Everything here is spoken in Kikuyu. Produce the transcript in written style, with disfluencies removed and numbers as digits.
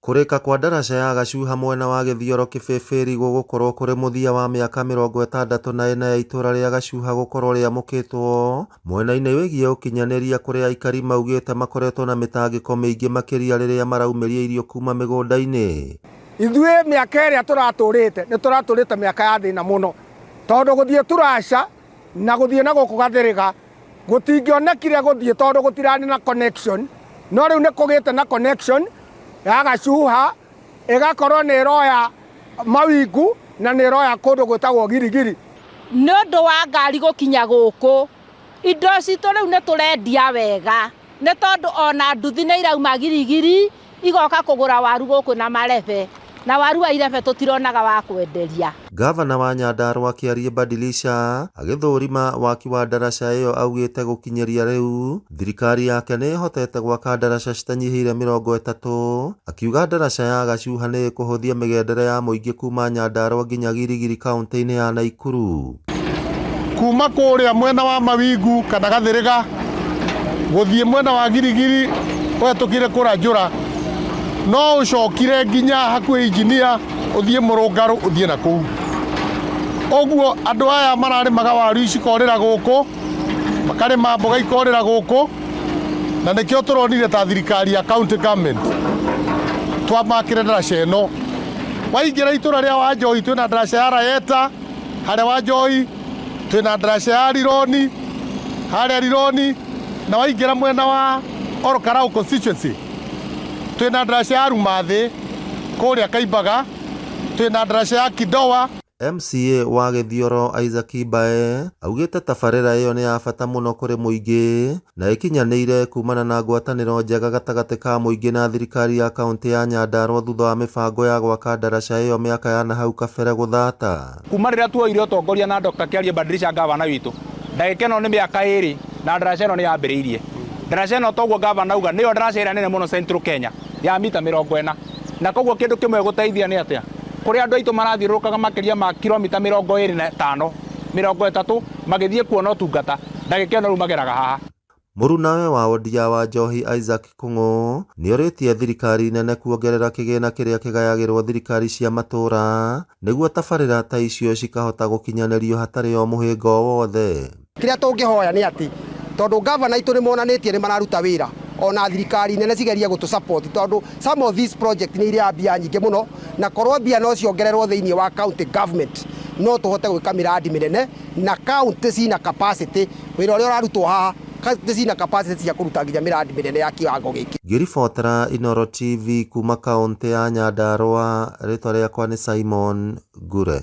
Kũrĩka kwa ndaraca ya Gachuha mwena wa gĩthioro kĩbĩbĩri gũgũkorwo kũrĩ mũthia wa mĩaka 64 ya itũra rĩa Gachuha gũkorwo rĩamũkĩtwo mwena-inĩ wĩgiĩ ũkinyanĩria kũrĩa aikari maugĩte makoretwo na mĩtangĩko mĩingĩ makĩria rĩrĩa maraumĩria irio kuma mĩgũnda-inĩ. Ithuĩ mĩaka ĩrĩa tũratũrĩte nĩ tũratũrĩte mĩaka ya thĩna mũno, tondũ gũthiĩ tũraca na gũthiĩ na gũkũ gathĩrĩga gũtingĩonekire gũthiĩ tondũ gũtirarĩ na connection, no rĩu nĩ kũgĩte na connection ya Gachuha ĩgakorwo nĩ ĩroya mawingu na nĩ ĩroya kũndũ gwĩtagwo girigiri. Nĩ ũndũ wa ngari gũkinya gũkũ, indo citũ rĩu nĩ tũrendia wega, nĩ tondũ ona nduthi nĩ irauma girigiri igoka kũgũra waru gũkũ na marebe, na waru wa irebe tũtironaga wa kwenderia. Gavana wa Nyandarua akĩaria badilisha agĩthũrima waki wa ndaraca ĩyo augĩte gũkinyĩria rĩu thirikari yake nĩ ĩhotete gwaka ndaraca citanyihĩire 30, akiuga ndaraca ya Gachuha nĩ ĩkũhũthia mĩgendere ya mũingĩ kuma Nyandarua nginya Girigiri kaunti-inĩ ya Naikuru. Kuma kũrĩa mwena wa mawingu kana gathĩrĩga gũthiĩ mwena wa Girigiri ũhetũkire kũranjũra no ũcokire nginya hakuhĩ injinia ũthiĩ mũrũngarũ ũthiĩ na kũu. Ũguo andũ aya mararĩmaga waru ici ikorĩra gũkũ, makarĩma mboga ikorĩra gũkũ, na nĩkĩo tũronire ta thirikari ya county government twamakĩre ndaraca ĩno. Waingĩra itũra rĩa Wanjohi twĩna ndaraca ya Rayeta, harĩa Wanjohi twĩna ndaraca ya Rironi, harĩa Rironi, na waingĩra mwena wa Orokarau constituency twĩna ndaraca ya Rumathĩ, kũrĩa Kaimbaga twĩna ndaraca ya Kidowa. MCA wa gĩthioro Isaac Bae augĩte tabarĩra ĩyo nĩ ya bata mũno kũrĩ mũingĩ na ĩkinyanĩire kumana na ngwatanĩro njega gatagatĩ ka mũingĩ na thirikari ya kaunti ya Nyandarua thutha wa mĩbango ya gwaka ndaraca ĩyo mĩaka ya nahau kabere gũthata. Kuma rĩrĩa tuoire ũtongoria na Dr. Kiaria Badilisha gavana witũ, ndagĩka ĩno nĩ mĩaka 2 na ndaraca ĩno nĩ yambĩrĩirie. Ndaraca ĩno toguo gavana auga nĩyo ndaraca ĩrĩa nene mũno Central Kenya ya mita 40, na koguo kĩndũ kĩmwe gũteithia nĩ atĩa kũrĩa andũ aitũ marathiũrũrũkaga makĩria ma kilomita 25 30 magĩthiĩ kuona ũtungata, ndagĩka ĩno rĩu mageraga haha. Mũrunawe wa wodi ya Wanjohi Isaac Kũng'ũ nĩorĩtie thirikari nene kuongerera kĩgĩna kĩrĩa kĩgayagĩrwo thirikari cia matũra nĩguo tabarĩra ta icio cikahota gũkinyanĩrio hatarĩ o mũhĩnga wothe. Kĩrĩa tũngĩhoya nĩ atĩ tondũ gavana aitũ nĩ monanĩtie nĩ mararuta wĩra, ona thirikari nene cigeria gũtũ support, tondũ some of these project nĩ irĩa mbia nyingĩ mũno, na korwo mbia no ciongererwo thĩinĩ wa county government no tũhote gwĩka miradi mĩnene na county cina capacity. Wĩra ũrĩa ũrarutwo haha county cina capacity cia kũruta nginya miradi mĩnene ya kiwango gĩkĩ. Ngĩribotera Inooro TV kuma kaunti ya Nyandarua, rĩtwa rĩakwa nĩ Simon Ngure.